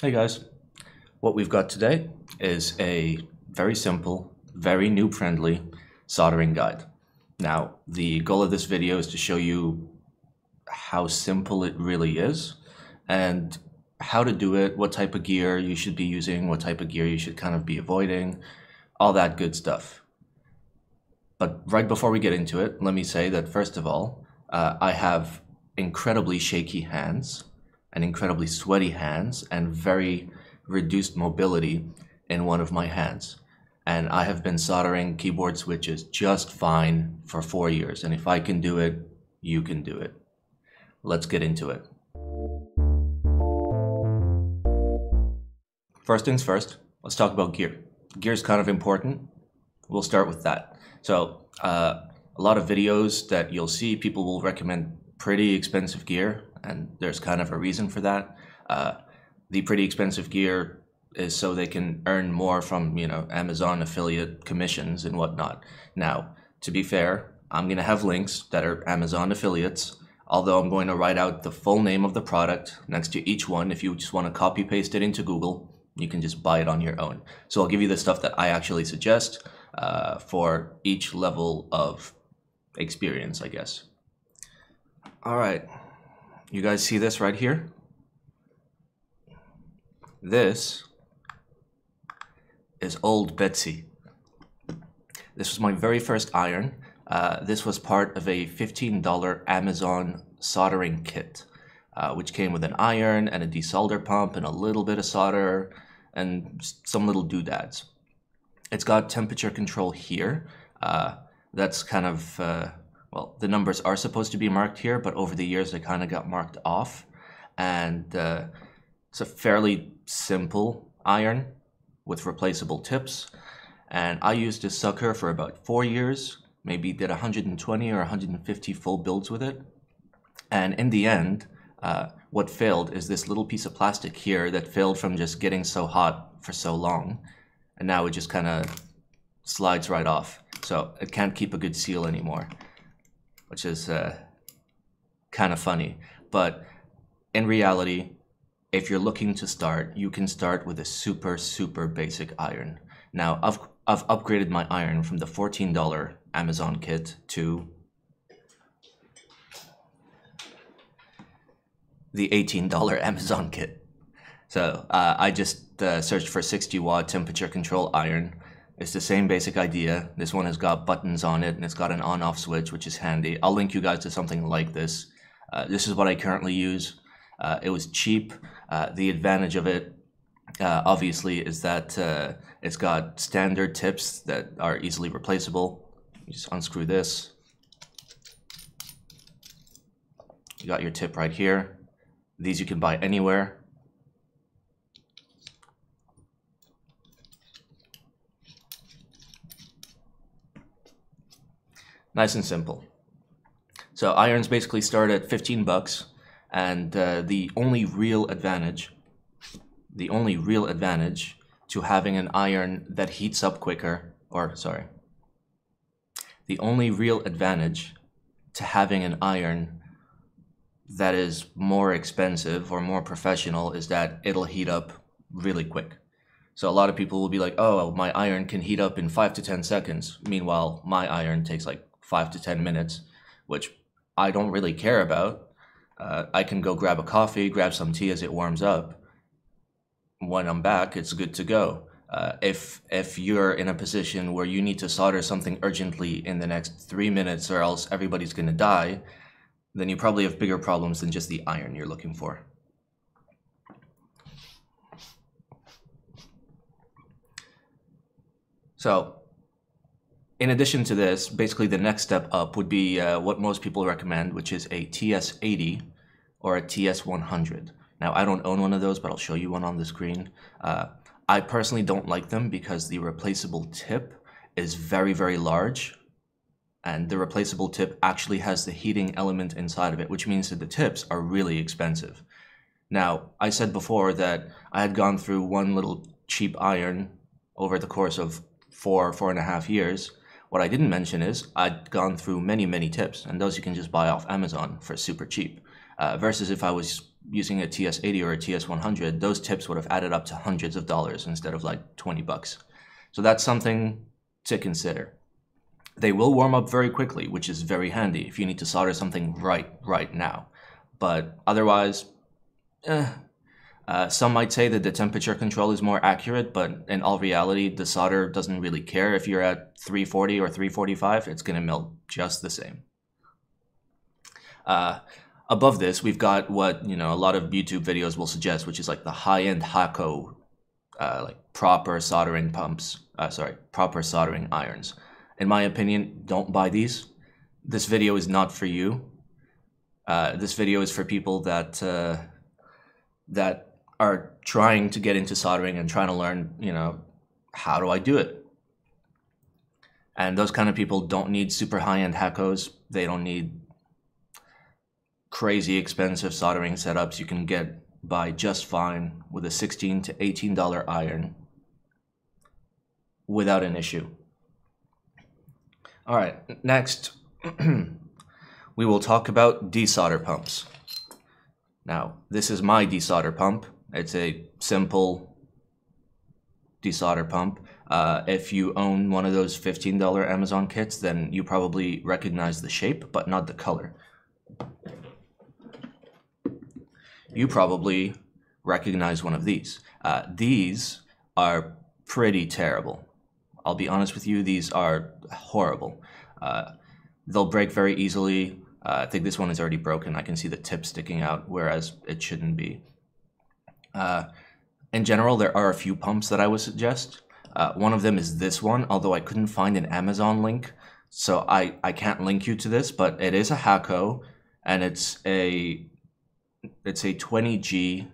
Hey guys, what we've got today is a very simple, very noob-friendly soldering guide. Now, the goal of this video is to show you how simple it really is and how to do it, what type of gear you should be using, what type of gear you should kind of be avoiding, all that good stuff. But right before we get into it, let me say that first of all, I have incredibly shaky hands and incredibly sweaty hands and very reduced mobility in one of my hands. And I have been soldering keyboard switches just fine for 4 years. And if I can do it, you can do it. Let's get into it. First things first, let's talk about gear. Gear is kind of important. We'll start with that. So a lot of videos that you'll see, people will recommend pretty expensive gear, and there's kind of a reason for that. The pretty expensive gear is so they can earn more from, Amazon affiliate commissions and whatnot. Now, to be fair, I'm going to have links that are Amazon affiliates, although I'm going to write out the full name of the product next to each one. If you just want to copy paste it into Google, you can just buy it on your own. So I'll give you the stuff that I actually suggest for each level of experience, I guess. All right, you guys see this right here? This is Old Betsy. This was my very first iron. This was part of a $15 Amazon soldering kit, which came with an iron and a desolder pump and a little bit of solder and some little doodads. It's got temperature control here. That's kind of, well, the numbers are supposed to be marked here, but over the years they kind of got marked off. And it's a fairly simple iron with replaceable tips. And I used this sucker for about 4 years, maybe did 120 or 150 full builds with it. And in the end, what failed is this little piece of plastic here that failed from just getting so hot for so long. And now it just kind of slides right off. So it can't keep a good seal anymore, which is kind of funny. But in reality, if you're looking to start, you can start with a super basic iron. Now, I've upgraded my iron from the $14 Amazon kit to the $18 Amazon kit. So I just searched for 60-watt temperature control iron. It's the same basic idea. This one has got buttons on it and it's got an on-off switch, which is handy. I'll link you guys to something like this. This is what I currently use. It was cheap. The advantage of it, obviously, is that it's got standard tips that are easily replaceable. You just unscrew this. You got your tip right here. These you can buy anywhere. Nice and simple. So irons basically start at 15 bucks, and the only real advantage to having an iron that heats up quicker, the only real advantage to having an iron that is more expensive or more professional is that it'll heat up really quick. So a lot of people will be like, oh, my iron can heat up in 5 to 10 seconds. Meanwhile, my iron takes like 5 to 10 minutes, which I don't really care about. I can go grab a coffee, grab some tea as it warms up. When I'm back, it's good to go. If you're in a position where you need to solder something urgently in the next 3 minutes or else everybody's gonna die, then you probably have bigger problems than just the iron you're looking for. So, in addition to this, basically the next step up would be what most people recommend, which is a TS80 or a TS100. Now, I don't own one of those, but I'll show you one on the screen. I personally don't like them because the replaceable tip is very large, and the replaceable tip actually has the heating element inside of it, which means that the tips are really expensive. Now, I said before that I had gone through one little cheap iron over the course of 4.5 years. What I didn't mention is I'd gone through many tips, and those you can just buy off Amazon for super cheap. Versus if I was using a TS80 or a TS100, those tips would have added up to hundreds of dollars instead of like 20 bucks. So that's something to consider. They will warm up very quickly, which is very handy if you need to solder something right now. But otherwise, some might say that the temperature control is more accurate, but in all reality, the solder doesn't really care if you're at 340 or 345, it's going to melt just the same. Above this, we've got what, you know, a lot of YouTube videos will suggest, which is like the high-end Hakko, like proper soldering pumps, proper soldering irons. In my opinion, don't buy these. This video is not for you. This video is for people that are trying to get into soldering and trying to learn, you know, how do I do it? And those kind of people don't need super high-end Hakkos. They don't need crazy expensive soldering setups. You can get by just fine with a $16 to $18 iron without an issue. All right, next we will talk about desolder pumps. Now, this is my desolder pump. It's a simple desolder pump. If you own one of those $15 Amazon kits, then you probably recognize the shape, but not the color. You probably recognize one of these. These are pretty terrible. I'll be honest with you, these are horrible. They'll break very easily. I think this one is already broken. I can see the tip sticking out, whereas it shouldn't be. In general, there are a few pumps that I would suggest. One of them is this one, although I couldn't find an Amazon link, so I can't link you to this, but it is a Hakko, and it's a 20G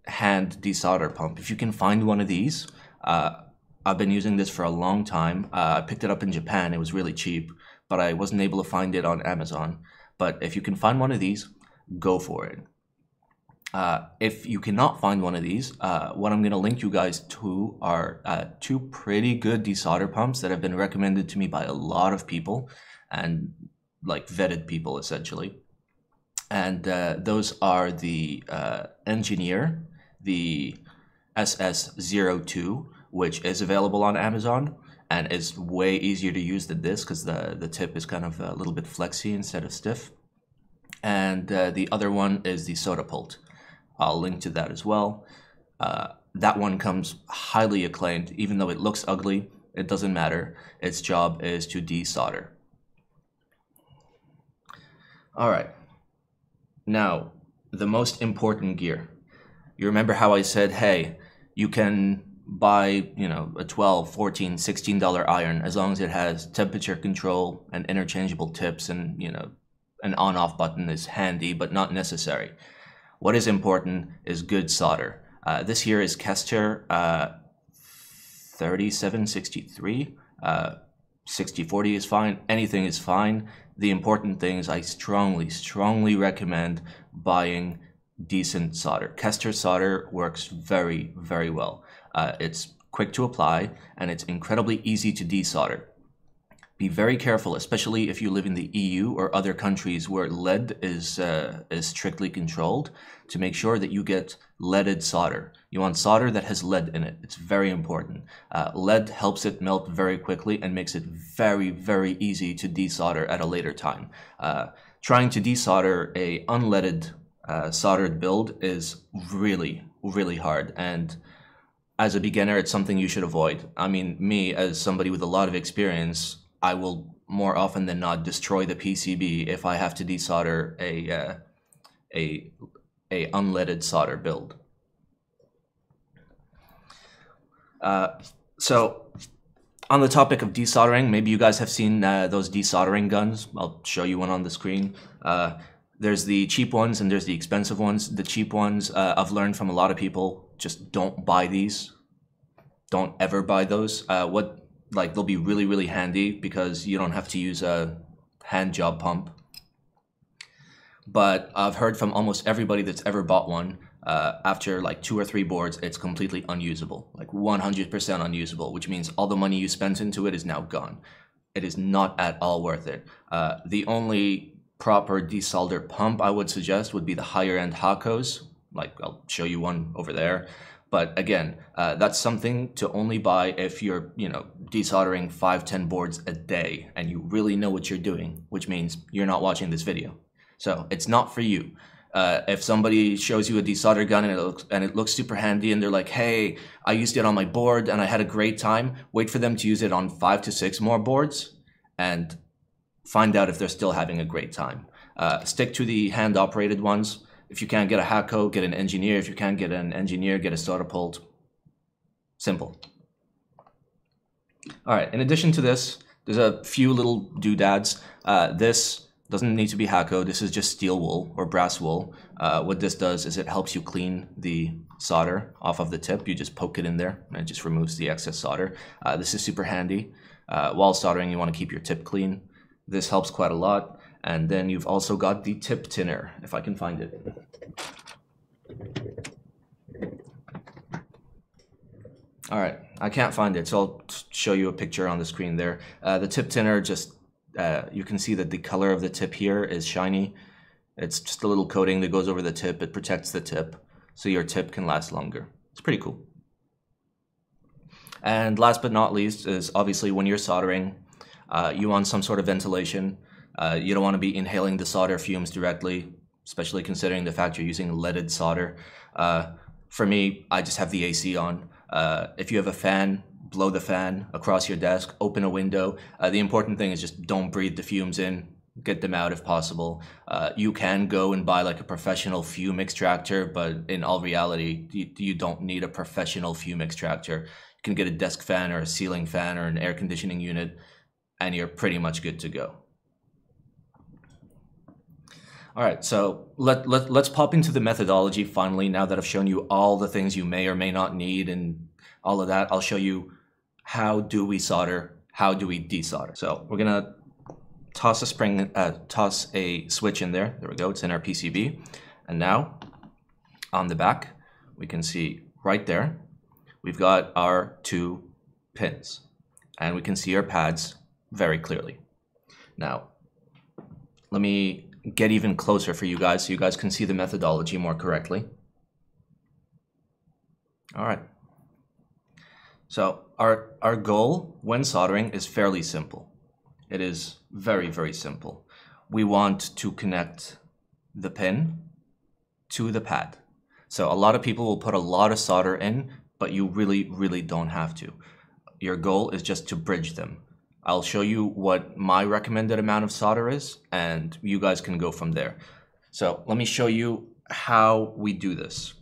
hand desolder pump. If you can find one of these, I've been using this for a long time. I picked it up in Japan. It was really cheap, but I wasn't able to find it on Amazon. But if you can find one of these, go for it. If you cannot find one of these, what I'm going to link you guys to are two pretty good desolder pumps that have been recommended to me by a lot of people, and like vetted people essentially. And those are the Engineer, the SS02, which is available on Amazon and is way easier to use than this because the tip is kind of a little bit flexy instead of stiff. And the other one is the SOLDAPULLT. I'll link to that as well. That one comes highly acclaimed. Even though it looks ugly, it doesn't matter. Its job is to desolder. All right. Now, the most important gear. You remember how I said, hey, you can buy, you know, a $12, $14, $16 iron as long as it has temperature control and interchangeable tips, and, you know, an on-off button is handy but not necessary. What is important is good solder. This here is Kester 3763. 6040 is fine. Anything is fine. The important thing is I strongly recommend buying decent solder. Kester solder works very, very well. It's quick to apply and it's incredibly easy to desolder. Be very careful, especially if you live in the EU or other countries where lead is strictly controlled, to make sure that you get leaded solder. You want solder that has lead in it. It's very important. Lead helps it melt very quickly and makes it very, very easy to desolder at a later time. Trying to desolder a unleaded soldered build is really, really hard, and as a beginner, it's something you should avoid. I mean, me, as somebody with a lot of experience, I will more often than not destroy the PCB if I have to desolder a unleaded solder build. So on the topic of desoldering, maybe you guys have seen those desoldering guns. I'll show you one on the screen. There's the cheap ones and there's the expensive ones. The cheap ones, I've learned from a lot of people, just don't buy these. Don't ever buy those. They'll be really, really handy because you don't have to use a hand job pump. But I've heard from almost everybody that's ever bought one, after like 2 or 3 boards, it's completely unusable, like 100% unusable, which means all the money you spent into it is now gone. It is not at all worth it. The only proper desolder pump I would suggest would be the higher end HAKKOs. Like, I'll show you one over there. But again, that's something to only buy if you're, desoldering 5-10 boards a day and you really know what you're doing, which means you're not watching this video. So it's not for you. If somebody shows you a desolder gun and it looks super handy and they're like, hey, I used it on my board and I had a great time, wait for them to use it on 5 to 6 more boards and find out if they're still having a great time. Stick to the hand-operated ones. If you can't get a HAKKO, get an engineer. If you can't get an engineer, get a SOLDAPULLT. Simple. All right, in addition to this, there's a few little doodads. This doesn't need to be HAKKO. This is just steel wool or brass wool. What this does is it helps you clean the solder off of the tip. You just poke it in there and it just removes the excess solder. This is super handy. While soldering, you want to keep your tip clean. This helps quite a lot. And then you've also got the tip tinner, if I can find it. All right, I can't find it, so I'll show you a picture on the screen there. The tip tinner, just you can see that the color of the tip here is shiny. It's just a little coating that goes over the tip. It protects the tip, so your tip can last longer. It's pretty cool. And last but not least is obviously when you're soldering, you want some sort of ventilation. You don't want to be inhaling the solder fumes directly, especially considering the fact you're using leaded solder. For me, I just have the AC on. If you have a fan, blow the fan across your desk, open a window. The important thing is just don't breathe the fumes in, get them out if possible. You can go and buy like a professional fume extractor, but in all reality, you don't need a professional fume extractor. You can get a desk fan or a ceiling fan or an air conditioning unit, and you're pretty much good to go. All right, so let's pop into the methodology finally. Now that I've shown you all the things you may or may not need and all of that, I'll show you how do we solder, how do we desolder. So we're gonna toss a switch in there. There we go, it's in our PCB. And now on the back, we can see right there, we've got our 2 pins and we can see our pads very clearly. Now, let me get even closer for you guys so you guys can see the methodology more correctly. All right. So our goal when soldering is fairly simple. It is very, very simple. We want to connect the pin to the pad. So a lot of people will put a lot of solder in, but you really, really don't have to. Your goal is just to bridge them. I'll show you what my recommended amount of solder is, and you guys can go from there. So let me show you how we do this.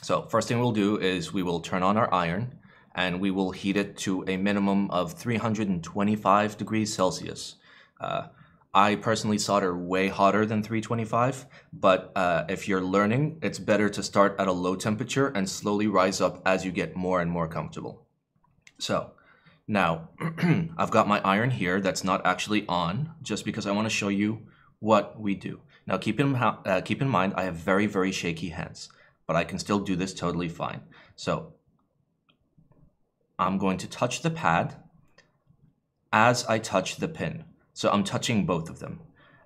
So first thing we'll do is we will turn on our iron, and we will heat it to a minimum of 325 degrees Celsius. I personally solder way hotter than 325, but if you're learning, it's better to start at a low temperature and slowly rise up as you get more and more comfortable. So now, I've got my iron here that's not actually on, just because I want to show you what we do. Now, keep in mind, I have very, very shaky hands, but I can still do this totally fine. So, I'm going to touch the pad as I touch the pin. So, I'm touching both of them.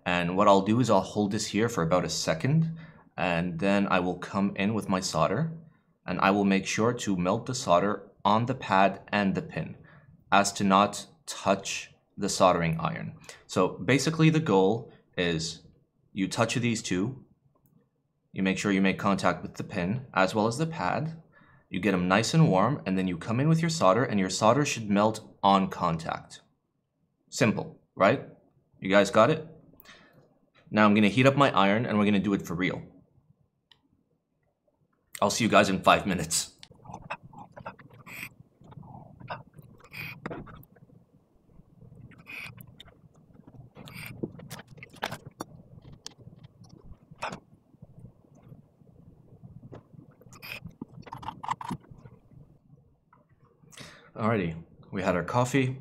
And what I'll do is I'll hold this here for about a second, and then I will come in with my solder, and I will make sure to melt the solder on the pad and the pin, as to not touch the soldering iron. So basically the goal is you touch these two, you make sure you make contact with the pin as well as the pad, you get them nice and warm, and then you come in with your solder, and your solder should melt on contact. Simple, right? You guys got it? Now I'm gonna heat up my iron and we're gonna do it for real. I'll see you guys in 5 minutes. Alrighty, we had our coffee.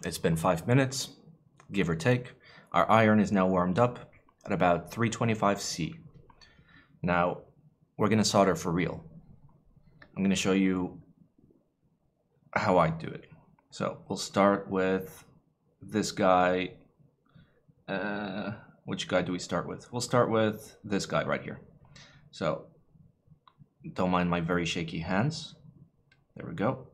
It's been 5 minutes, give or take. Our iron is now warmed up at about 325 C. Now, we're gonna solder for real. I'm gonna show you how I do it. So we'll start with this guy. which guy do we start with? We'll start with this guy right here. So don't mind my very shaky hands. There we go.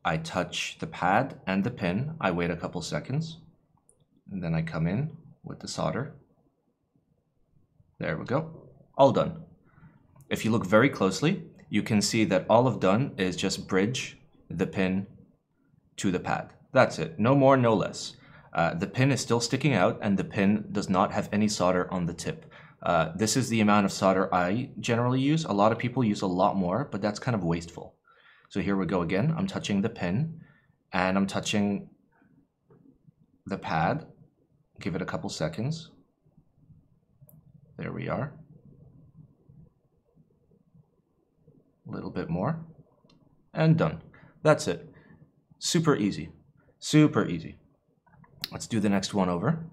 I touch the pad and the pin. I wait a couple seconds, and then I come in with the solder. There we go. All done. If you look very closely, you can see that all I've done is just bridge the pin to the pad. That's it. No more, no less. The pin is still sticking out, and the pin does not have any solder on the tip. This is the amount of solder I generally use. A lot of people use a lot more, but that's kind of wasteful. So here we go again. I'm touching the pin, and I'm touching the pad. Give it a couple seconds. There we are. A little bit more, and done. That's it. Super easy. Super easy. Let's do the next one over.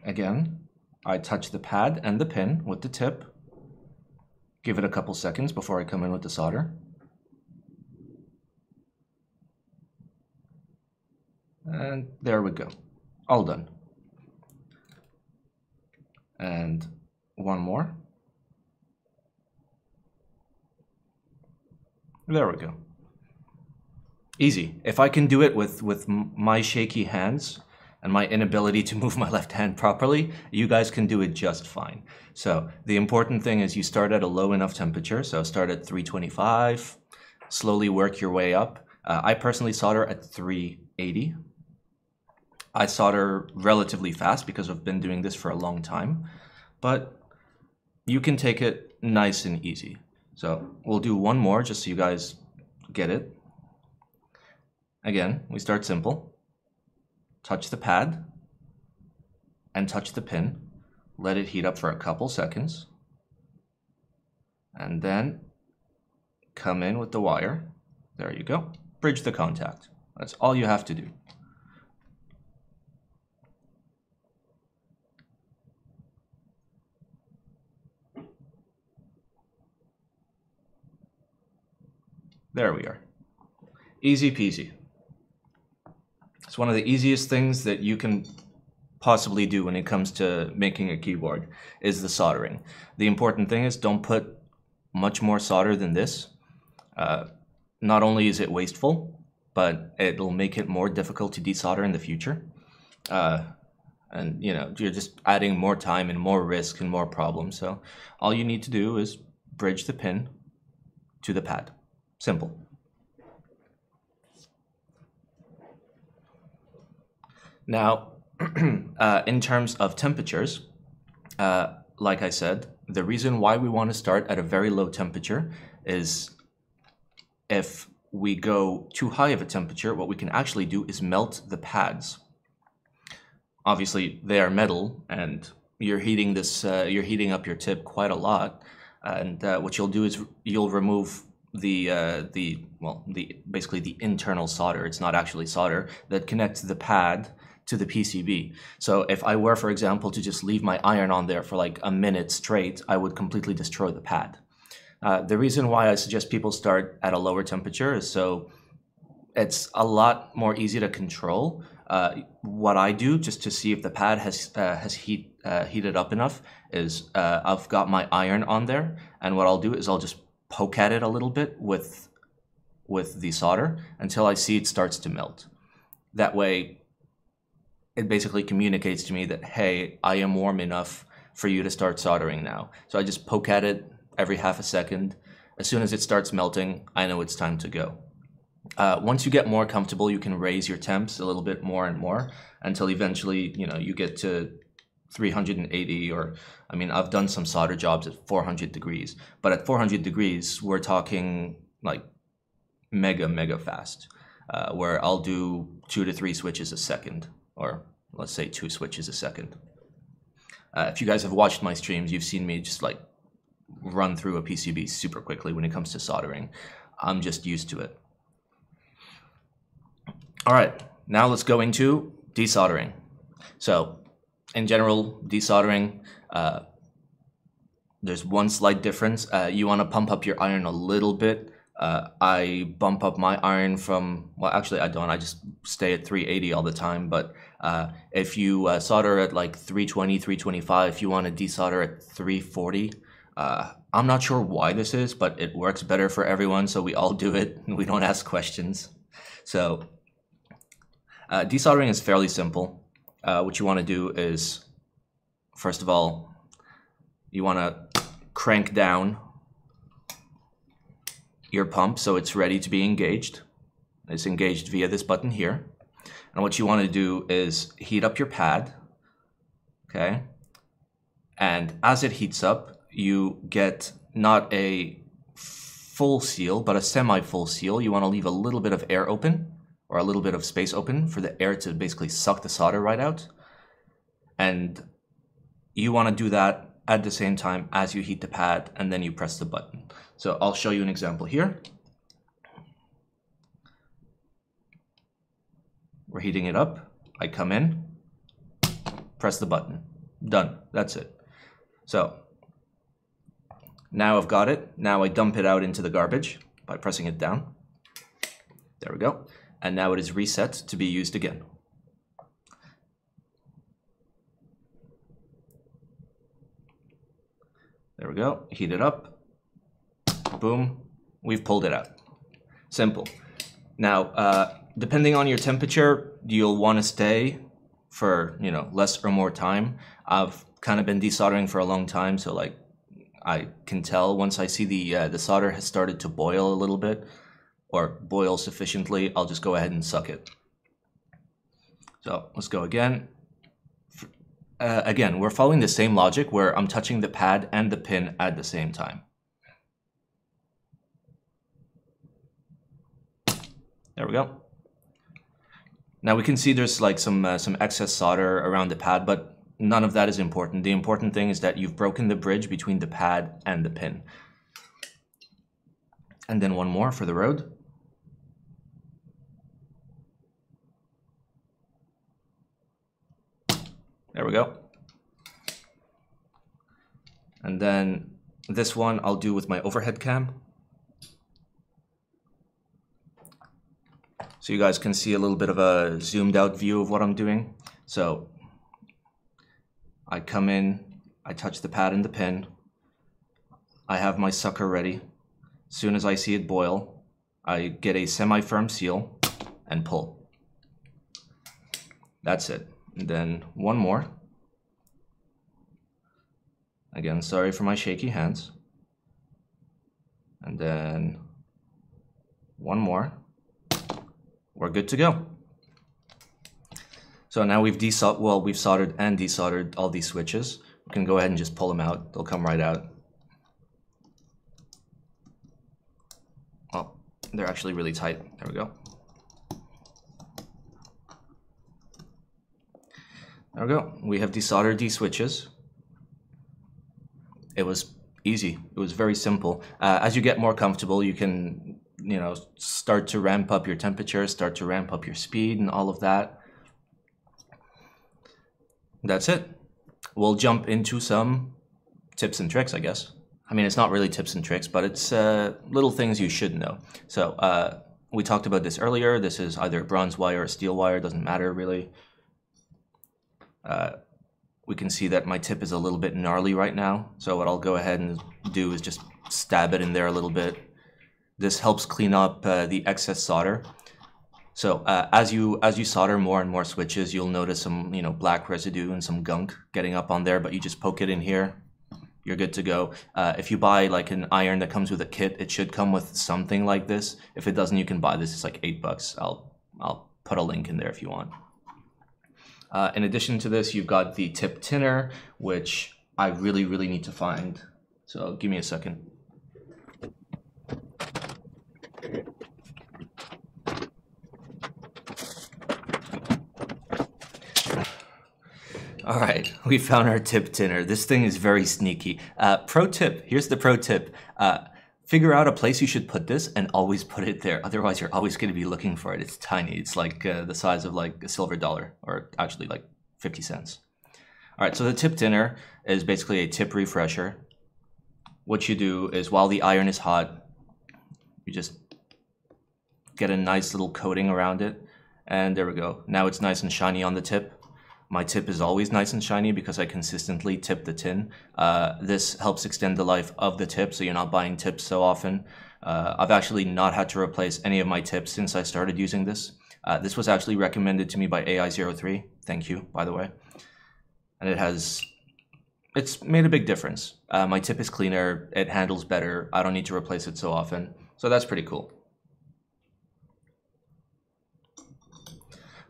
Again, I touch the pad and the pin with the tip. Give it a couple seconds before I come in with the solder. And there we go. All done. And one more. There we go. Easy. If I can do it with my shaky hands and my inability to move my left hand properly, you guys can do it just fine. So the important thing is you start at a low enough temperature. So start at 325, slowly work your way up. I personally solder at 380. I solder relatively fast because I've been doing this for a long time, but you can take it nice and easy. So we'll do one more just so you guys get it. Again, we start simple. Touch the pad and touch the pin. Let it heat up for a couple seconds. And then come in with the wire. There you go. Bridge the contact. That's all you have to do. There we are. Easy peasy. It's one of the easiest things that you can possibly do when it comes to making a keyboard is the soldering. The important thing is don't put much more solder than this. Not only is it wasteful, but it'll make it more difficult to desolder in the future. And you know, you're just adding more time and more risk and more problems. So all you need to do is bridge the pin to the pad. Simple. Now, in terms of temperatures, like I said, the reason why we want to start at a very low temperature is if we go too high of a temperature, what we can actually do is melt the pads. Obviously, they are metal, and you're heating this. You're heating up your tip quite a lot, and what you'll do is you'll remove basically the internal solder. It's not actually solder that connects the pad to the PCB. So if I were, for example, to just leave my iron on there for like a minute straight, I would completely destroy the pad. The reason why I suggest people start at a lower temperature is so it's a lot more easy to control. What I do just to see if the pad has heated up enough is I've got my iron on there, and what I'll do is I'll just poke at it a little bit with the solder until I see it starts to melt. That way, it basically communicates to me that, hey, I am warm enough for you to start soldering now. So I just poke at it every half a second. As soon as it starts melting, I know it's time to go. Once you get more comfortable, you can raise your temps a little bit more and more until eventually, you know, you get to 380, or I mean, I've done some solder jobs at 400 degrees, but at 400 degrees, we're talking like mega fast, where I'll do 2 to 3 switches a second, or let's say 2 switches a second. If you guys have watched my streams, you've seen me just like run through a PCB super quickly when it comes to soldering. I'm just used to it. All right, now let's go into desoldering. So in general, desoldering, there's one slight difference. You want to pump up your iron a little bit I bump up my iron from, well, actually I don't, I just stay at 380 all the time, but if you solder at like 320, 325, if you want to desolder at 340, I'm not sure why this is, but it works better for everyone, so we all do it, and we don't ask questions. So desoldering is fairly simple. What you want to do is, first of all, you want to crank down your pump so it's ready to be engaged. It's engaged via this button here. And what you want to do is heat up your pad, okay? And as it heats up, you get not a full seal, but a semi-full seal. You want to leave a little bit of air open, or a little bit of space open for the air to basically suck the solder right out. And you want to do that at the same time as you heat the pad, and then you press the button. So I'll show you an example here. We're heating it up. I come in, press the button. Done. That's it. So now I've got it. Now I dump it out into the garbage by pressing it down. There we go. And now it is reset to be used again. There we go. Heat it up. Boom. We've pulled it out. Simple. Now, depending on your temperature, you'll want to stay for, less or more time. I've kind of been desoldering for a long time, so like I can tell once I see the solder has started to boil a little bit, or boil sufficiently, I'll just go ahead and suck it. So let's go again. Again, we're following the same logic where I'm touching the pad and the pin at the same time. There we go. Now we can see there's like some excess solder around the pad, but none of that is important. The important thing is that you've broken the bridge between the pad and the pin. And then one more for the road. There we go. And then this one I'll do with my overhead cam. So you guys can see a little bit of a zoomed out view of what I'm doing. So I come in, I touch the pad and the pin. I have my sucker ready. As soon as I see it boil, I get a semi-firm seal and pull. That's it. And then one more. Again, sorry for my shaky hands. And then one more. We're good to go. So now we've soldered and desoldered all these switches. We can go ahead and just pull them out. They'll come right out. Oh, they're actually really tight. There we go. There we go. We have desoldered these switches. It was easy. It was very simple. As you get more comfortable, you can, start to ramp up your temperature, start to ramp up your speed and all of that. That's it. We'll jump into some tips and tricks, I guess. I mean, it's not really tips and tricks, but it's little things you should know. So we talked about this earlier. This is either a bronze wire or a steel wire. Doesn't matter, really. We can see that my tip is a little bit gnarly right now. So what I'll go ahead and do is just stab it in there a little bit. This helps clean up the excess solder. So as you solder more and more switches, you'll notice some black residue and some gunk getting up on there, but you just poke it in here. You're good to go. If you buy like an iron that comes with a kit, it should come with something like this. If it doesn't, you can buy this. It's like $8. I'll put a link in there if you want. In addition to this, you've got the tip tinner, which I really need to find. So give me a second. All right, we found our tip tinner. This thing is very sneaky. Pro tip, here's the pro tip. Figure out a place you should put this and always put it there. Otherwise, you're always going to be looking for it. It's tiny. It's like the size of like a silver dollar, or actually like 50 cents. All right, so the tip tinner is basically a tip refresher. What you do is while the iron is hot, You just get a nice little coating around it, and there we go. Now it's nice and shiny on the tip. My tip is always nice and shiny because I consistently tip the tin. This helps extend the life of the tip, so you're not buying tips so often. I've actually not had to replace any of my tips since I started using this. This was actually recommended to me by AI03. Thank you, by the way. And it's made a big difference. My tip is cleaner, it handles better, I don't need to replace it so often. So that's pretty cool.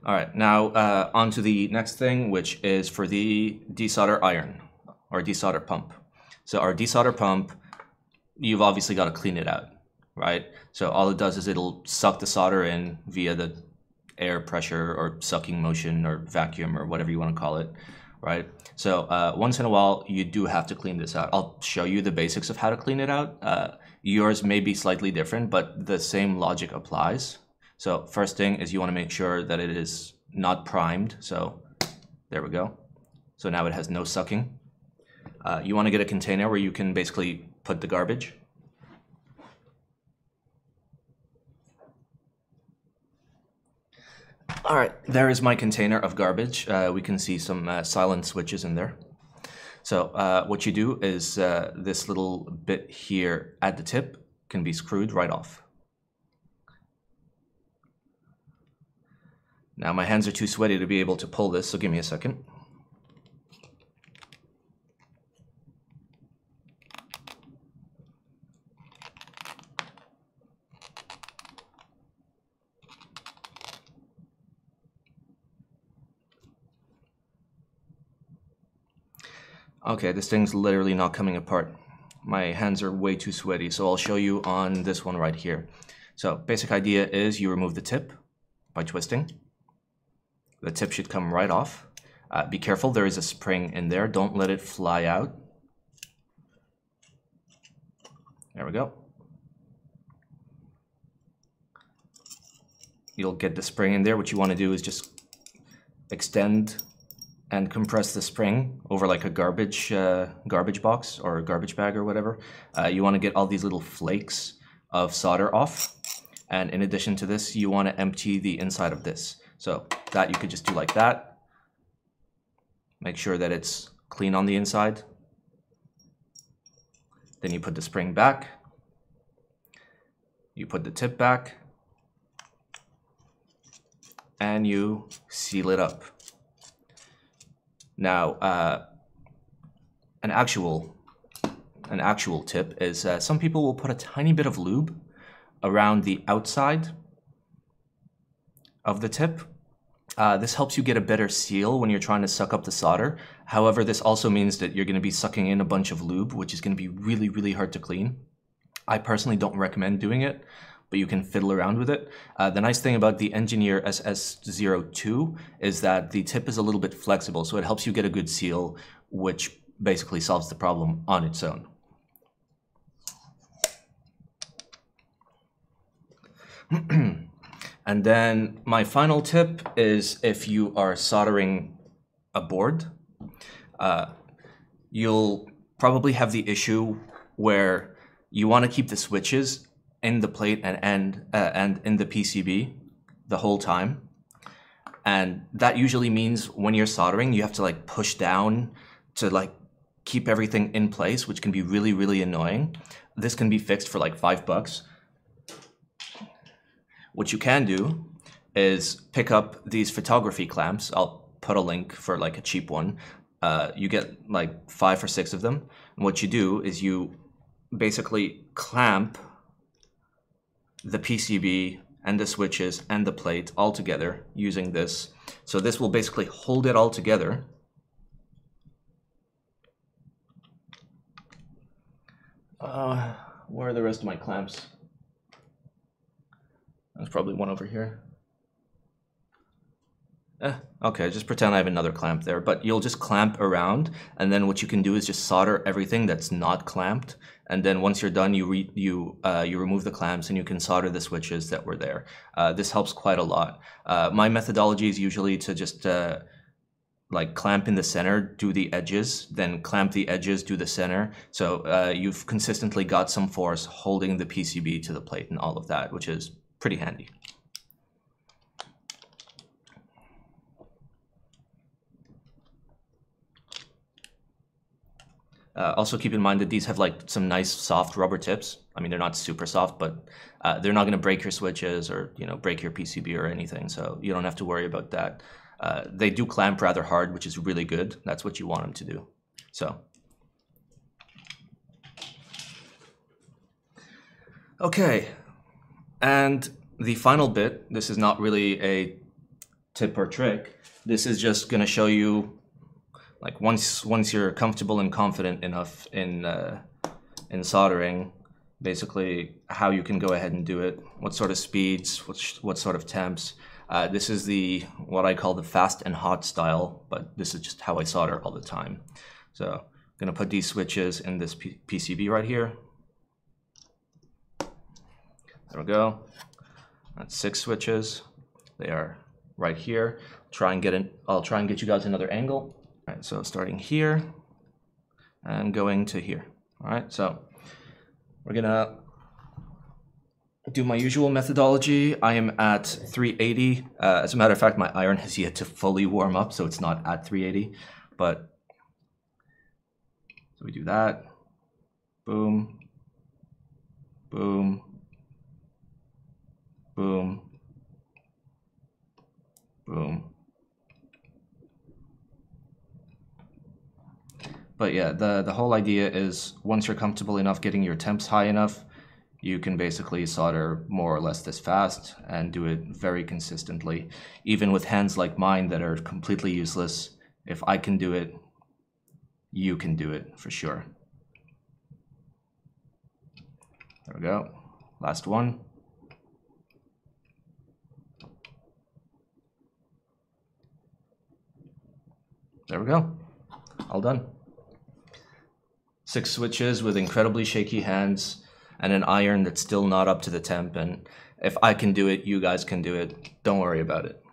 All right, now on to the next thing, which is for the desolder iron or desolder pump. So our desolder pump, you've obviously got to clean it out, right? So all it does is it'll suck the solder in via the air pressure or sucking motion or vacuum or whatever you want to call it, right? So once in a while, you do have to clean this out. I'll show you the basics of how to clean it out. Yours may be slightly different, but the same logic applies. So first thing is you want to make sure that it is not primed. So there we go. So now it has no sucking. You want to get a container where you can basically put the garbage. All right, there is my container of garbage. We can see some silent switches in there. So what you do is this little bit here at the tip can be screwed right off. Now my hands are too sweaty to be able to pull this, so give me a second. Okay, this thing's literally not coming apart. My hands are way too sweaty, so I'll show you on this one right here. So basic idea is you remove the tip by twisting. The tip should come right off. Be careful, there is a spring in there. Don't let it fly out. There we go. You'll get the spring in there. What you want to do is just extend and compress the spring over like a garbage box or a garbage bag or whatever. You want to get all these little flakes of solder off. And in addition to this, you want to empty the inside of this. So that you could just do like that. Make sure that it's clean on the inside. Then you put the spring back. You put the tip back. And you seal it up. Now, an actual tip is some people will put a tiny bit of lube around the outside of the tip. This helps you get a better seal when you're trying to suck up the solder. However, this also means that you're going to be sucking in a bunch of lube, which is going to be really, really hard to clean. I personally don't recommend doing it, but you can fiddle around with it. The nice thing about the Engineer SS02 is that the tip is a little bit flexible, so it helps you get a good seal, which basically solves the problem on its own. And then my final tip is if you are soldering a board, you'll probably have the issue where you want to keep the switches in the plate and in the PCB the whole time. And that usually means when you're soldering, you have to like push down to like keep everything in place, which can be really, really annoying. This can be fixed for like $5. What you can do is pick up these photography clamps. I'll put a link for like a cheap one. You get like 5 or 6 of them. And what you do is you basically clamp the PCB and the switches and the plate all together using this. So this will basically hold it all together. Where are the rest of my clamps? There's probably one over here. Okay, just pretend I have another clamp there, but you'll just clamp around, and then what you can do is just solder everything that's not clamped, and then once you're done, you remove the clamps and you can solder the switches that were there. This helps quite a lot. My methodology is usually to just like clamp in the center, do the edges, then clamp the edges, do the center. So you've consistently got some force holding the PCB to the plate and all of that, which is pretty handy. Also keep in mind that these have like some nice soft rubber tips. I mean, they're not super soft, but they're not going to break your switches or, you know, break your PCB or anything. So you don't have to worry about that. They do clamp rather hard, which is really good. That's what you want them to do. So, okay. And the final bit, this is not really a tip or trick. This is just going to show you, like, once you're comfortable and confident enough in soldering, basically how you can go ahead and do it, what sort of speeds, what sort of temps. This is what I call the fast and hot style, but this is just how I solder all the time. So I'm going to put these switches in this PCB right here. There we go. That's 6 switches. They are right here. I'll try and get you guys another angle. All right, so starting here and going to here. All right, so we're gonna do my usual methodology. I am at 380. As a matter of fact, my iron has yet to fully warm up, so it's not at 380. But so we do that. Boom, boom, boom, boom. But yeah, the whole idea is once you're comfortable enough getting your temps high enough, you can basically solder more or less this fast and do it very consistently. Even with hands like mine that are completely useless, if I can do it, you can do it for sure. There we go. Last one. There we go. All done. 6 switches with incredibly shaky hands and an iron that's still not up to the temp. And if I can do it, you guys can do it. Don't worry about it.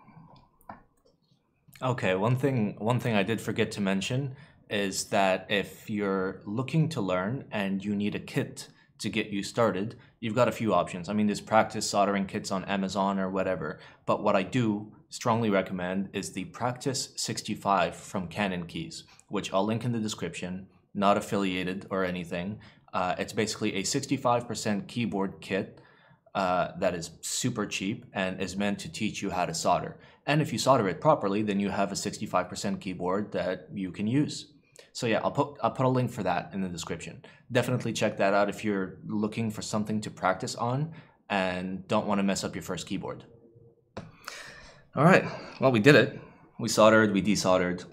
Okay, one thing I did forget to mention is that if you're looking to learn and you need a kit to get you started, you've got a few options. I mean, there's practice soldering kits on Amazon or whatever, but what I do strongly recommend is the Practice 65 from CannonKeys, which I'll link in the description. Not affiliated or anything. It's basically a 65% keyboard kit that is super cheap and is meant to teach you how to solder. And if you solder it properly, then you have a 65% keyboard that you can use. So yeah, I'll put a link for that in the description. Definitely check that out if you're looking for something to practice on and don't want to mess up your first keyboard. All right, well, we did it. We soldered, we desoldered.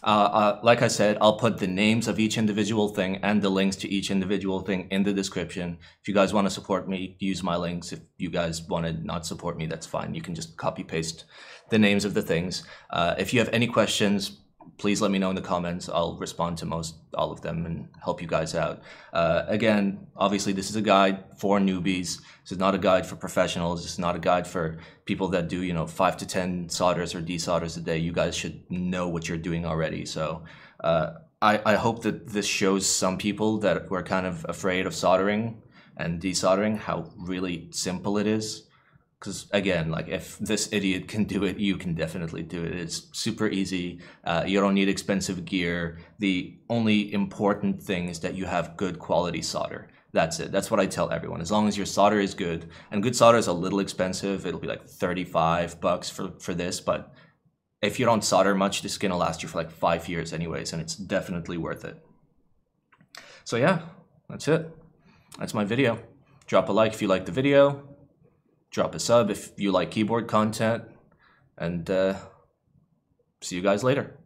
Like I said, I'll put the names of each individual thing and the links to each individual thing in the description. If you guys want to support me, use my links. If you guys want to not support me, that's fine. You can just copy paste the names of the things. If you have any questions, please let me know in the comments. I'll respond to all of them and help you guys out. Again, obviously this is a guide for newbies. This is not a guide for professionals. This is not a guide for people that do, you know, 5 to 10 solders or desolders a day. You guys should know what you're doing already. So I hope that this shows some people that were kind of afraid of soldering and desoldering how really simple it is. Because again, like if this idiot can do it, you can definitely do it. It's super easy. You don't need expensive gear. The only important thing is that you have good quality solder. That's it. That's what I tell everyone. As long as your solder is good, and good solder is a little expensive. It'll be like $35 for this, but if you don't solder much, this is gonna last you for like 5 years anyways, and it's definitely worth it. So yeah, that's it. That's my video. Drop a like if you like the video. Drop a sub if you like keyboard content, and see you guys later.